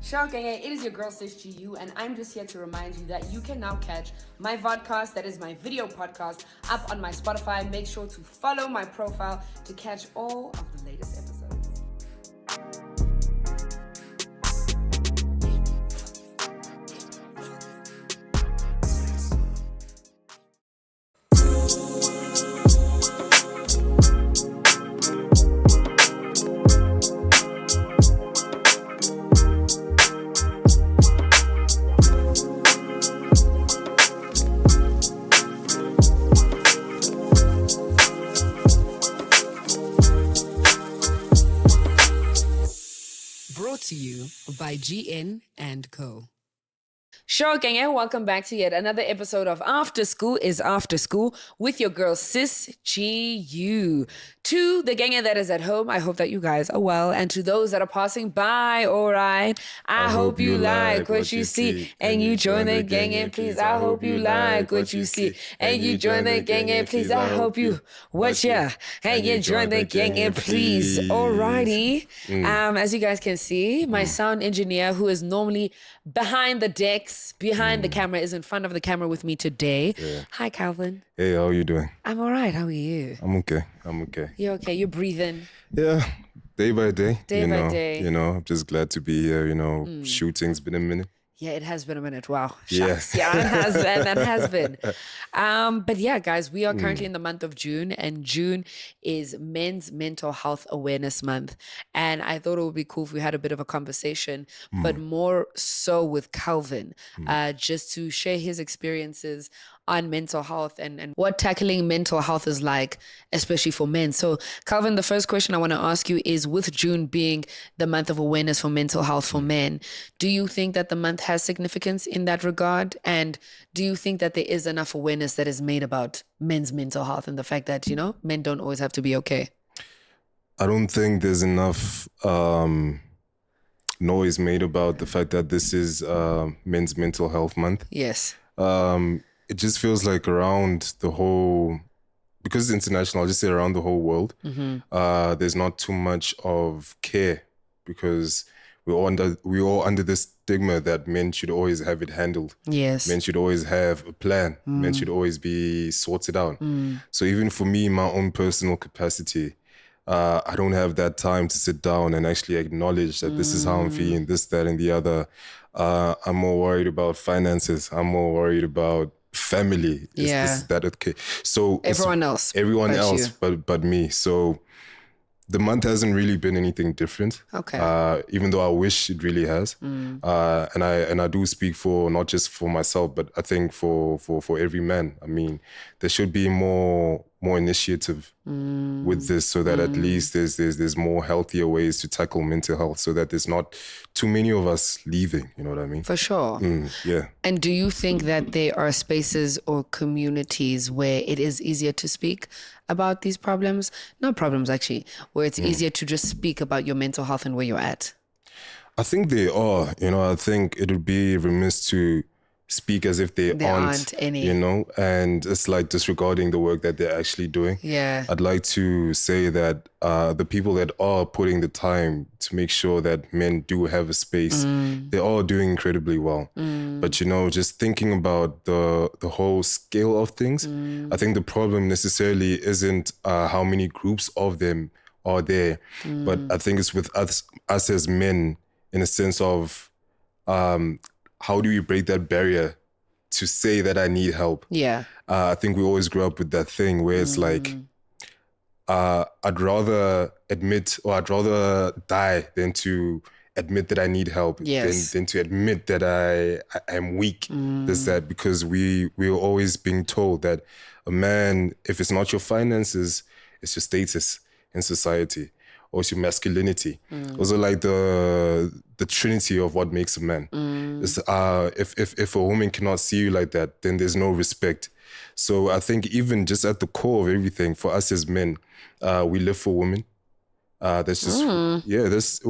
Genge, it is your girl Sis G.U, and I'm just here to remind you that you can now catch my vodcast, that is my video podcast, up on my Spotify. Make sure to follow my profile to catch all of the latest episodes. Brought to you by GN and Co. Sure, Genge, welcome back to yet another episode of After School is After School with your girl Sis G.U. To the Genge that is at home, I hope that you guys are well. And to those that are passing by, all right, I hope you like what you see and you join the Genge, please. I hope you like what you see and you join the Genge, please. I hope you watch ya and you join the Genge, please. Alrighty. As you guys can see, my sound engineer, who is normally behind the decks, behind the camera, is in front of the camera with me today. Yeah. Hi, Kelvin. Hey, how are you doing? I'm all right. How are you? I'm okay. You're okay? You're breathing? Yeah, day by day. Day by day. I'm just glad to be here. Shooting's been a minute. Yeah, it has been a minute. Wow. Yes. Yeah, it has been. That has been. But yeah, guys, we are currently in the month of June, and June is Men's Mental Health Awareness Month. And I thought it would be cool if we had a bit of a conversation, but more so with Kelvin, just to share his experiences on mental health and what tackling mental health is like, especially for men. So, Kelvin, the first question I want to ask you is, with June being the month of awareness for mental health for men, do you think that the month has significance in that regard? And do you think that there is enough awareness that is made about men's mental health and the fact that, men don't always have to be okay? I don't think there's enough noise made about the fact that this is Men's Mental Health Month. Yes. It just feels like around the whole, because it's international, I'll just say around the whole world, there's not too much of care, because we're all under this stigma that men should always have it handled. Yes. Men should always have a plan. Men should always be sorted out. So even for me, in my own personal capacity, I don't have that time to sit down and actually acknowledge that this is how I'm feeling, this, that, and the other. I'm more worried about finances. I'm more worried about family. Is that okay? So everyone else but me. So the month hasn't really been anything different. Okay. Even though I wish it really has. And I do speak for not just for myself, but I think for every man. I mean, there should be more initiative with this, so that at least there's more healthier ways to tackle mental health, so that there's not too many of us leaving, you know what I mean? For sure. Yeah. And do you think that there are spaces or communities where it is easier to speak about these problems? Not problems, actually, where it's easier to just speak about your mental health and where you're at? I think they are. I think it would be remiss to speak as if there aren't any, and it's like disregarding the work that they're actually doing. Yeah. I'd like to say that the people that are putting the time to make sure that men do have a space, they're all doing incredibly well. But, just thinking about the whole scale of things, I think the problem necessarily isn't how many groups of them are there, but I think it's with us as men, in a sense of how do we break that barrier to say that I need help? Yeah. I think we always grew up with that thing where it's like, I'd rather admit, or I'd rather die than to admit that I need help, than to admit that I am weak. There's that, because we were always being told that a man, if it's not your finances, it's your status in society, or it's your masculinity. Those are like the trinity of what makes a man. It's, if a woman cannot see you like that, then there's no respect. So I think even just at the core of everything, for us as men, we live for women. That's just, that's...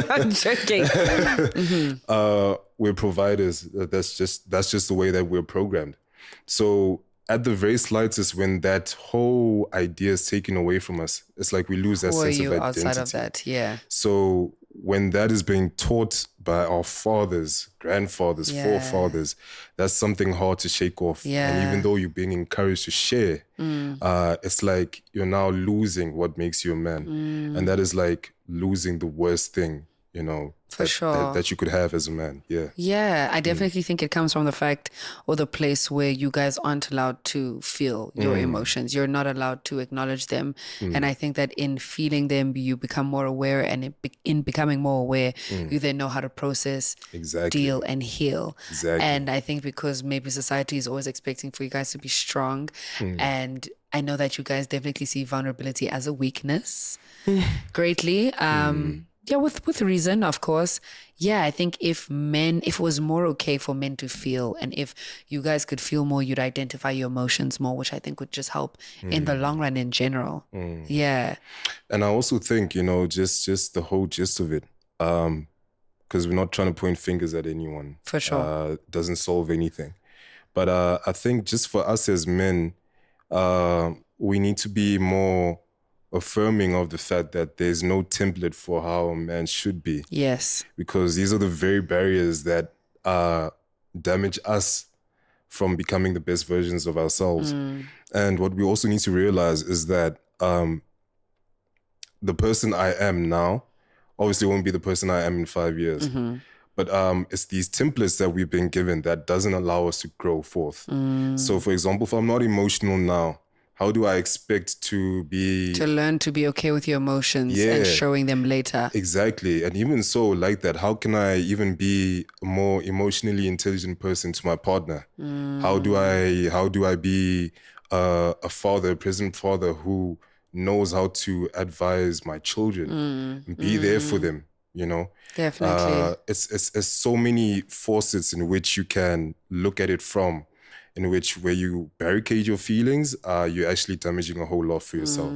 I'm joking. We're providers. That's just the way that we're programmed. So at the very slightest, when that whole idea is taken away from us, it's like we lose that sense of identity. Outside of that? Yeah. So when that is being taught by our fathers, grandfathers, forefathers, that's something hard to shake off. And even though you're being encouraged to share, it's like you're now losing what makes you a man. And that is like losing the worst thing, you know, that you could have as a man. Yeah, I definitely think it comes from the fact or the place where you guys aren't allowed to feel your emotions. You're not allowed to acknowledge them. And I think that in feeling them, you become more aware, and in becoming more aware, you then know how to process, deal, and heal. And I think because maybe society is always expecting for you guys to be strong, and I know that you guys definitely see vulnerability as a weakness greatly. Yeah, with reason, of course. Yeah, I think if it was more okay for men to feel, and if you guys could feel more, you'd identify your emotions more, which I think would just help in the long run in general. Yeah. And I also think, you know, just the whole gist of it, because we're not trying to point fingers at anyone. For sure. It doesn't solve anything. But I think just for us as men, we need to be more affirming of the fact that there's no template for how a man should be. Yes. Because these are the very barriers that damage us from becoming the best versions of ourselves. And what we also need to realize is that the person I am now obviously won't be the person I am in 5 years. But it's these templates that we've been given that doesn't allow us to grow forth. So for example, if I'm not emotional now, how do I expect to learn to be okay with your emotions and showing them later? Exactly. And even so, like that, how can I even be a more emotionally intelligent person to my partner? How do I be a father, a present father who knows how to advise my children, be there for them, you know? Definitely. It's so many facets in which you can look at it from, in which where you barricade your feelings, you're actually damaging a whole lot for yourself.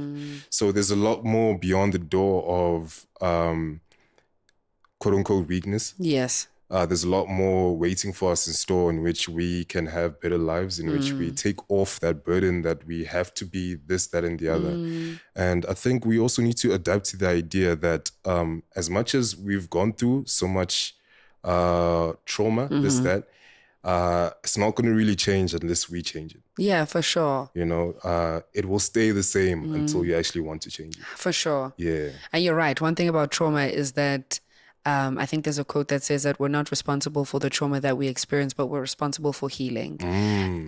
So there's a lot more beyond the door of quote unquote weakness. Yes. There's a lot more waiting for us in store, in which we can have better lives, in which we take off that burden that we have to be this, that, and the other. And I think we also need to adapt to the idea that as much as we've gone through so much trauma, this, that, it's not going to really change unless we change it. Yeah, for sure. You know, it will stay the same until you actually want to change it. For sure. Yeah. And you're right. One thing about trauma is that I think there's a quote that says that we're not responsible for the trauma that we experience, but we're responsible for healing.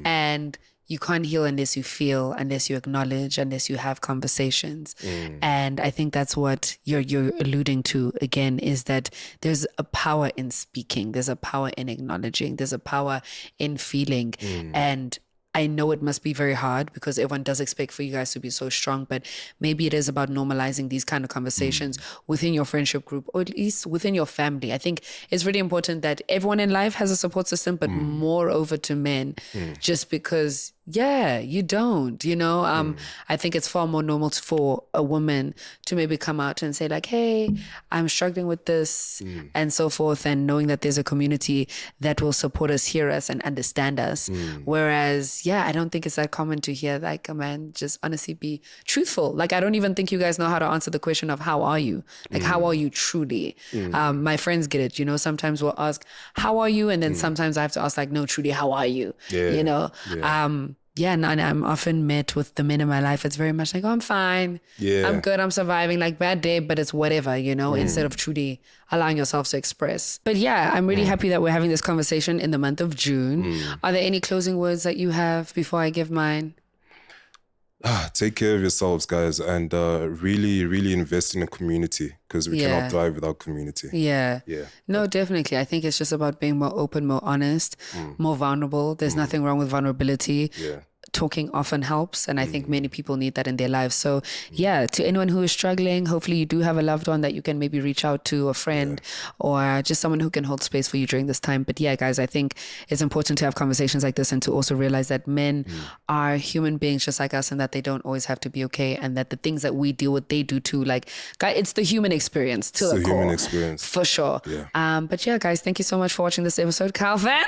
And you can't heal unless you feel, unless you acknowledge, unless you have conversations. And I think that's what you're alluding to again, is that there's a power in speaking. There's a power in acknowledging. There's a power in feeling. And I know it must be very hard because everyone does expect for you guys to be so strong, but maybe it is about normalizing these kind of conversations within your friendship group, or at least within your family. I think it's really important that everyone in life has a support system, but moreover to men, just because, you don't, you know, I think it's far more normal for a woman to maybe come out and say like, hey, I'm struggling with this and so forth. And knowing that there's a community that will support us, hear us, and understand us. Whereas, I don't think it's that common to hear like a man just honestly be truthful. Like, I don't even think you guys know how to answer the question of how are you? Like, how are you truly? My friends get it, you know, sometimes we'll ask, how are you? And then sometimes I have to ask like, no, truly, how are you? You know? And I'm often met with the men in my life. It's very much like, oh, I'm fine. I'm good. I'm surviving. Like, bad day, but it's whatever, you know, instead of truly allowing yourselves to express. But I'm really happy that we're having this conversation in the month of June. Are there any closing words that you have before I give mine? Take care of yourselves, guys, and really, really invest in a community, because we cannot thrive without community. No, definitely. I think it's just about being more open, more honest, more vulnerable. There's nothing wrong with vulnerability. Talking often helps, and I think many people need that in their lives. So to anyone who is struggling, hopefully you do have a loved one that you can maybe reach out to, a friend or just someone who can hold space for you during this time. But guys, I think it's important to have conversations like this and to also realize that men are human beings just like us, and that they don't always have to be okay, and that the things that we deal with, they do too. Like, guys, it's the human experience to the core. Human experience. For sure. But guys, thank you so much for watching this episode. Kelvin?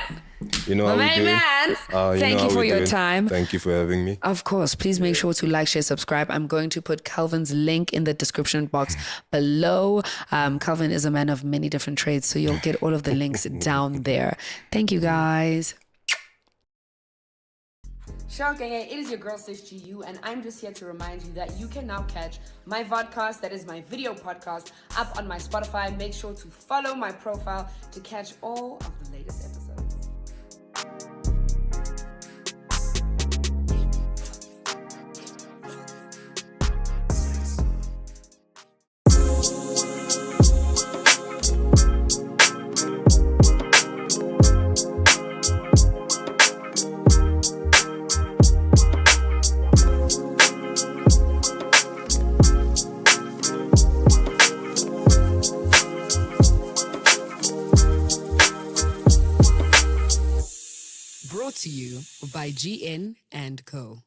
You know how we do. Man. Thank you for your time. Thank you for having me. Of course. Please make sure to like, share, subscribe. I'm going to put Kelvin's link in the description box below. Kelvin is a man of many different trades, so you'll get all of the links down there. Thank you, guys. Genge, it is your girl Sis G.U, and I'm just here to remind you that you can now catch my vodcast, that is my video podcast, up on my Spotify. Make sure to follow my profile to catch all of the latest episodes. Brought to you by GN and Co.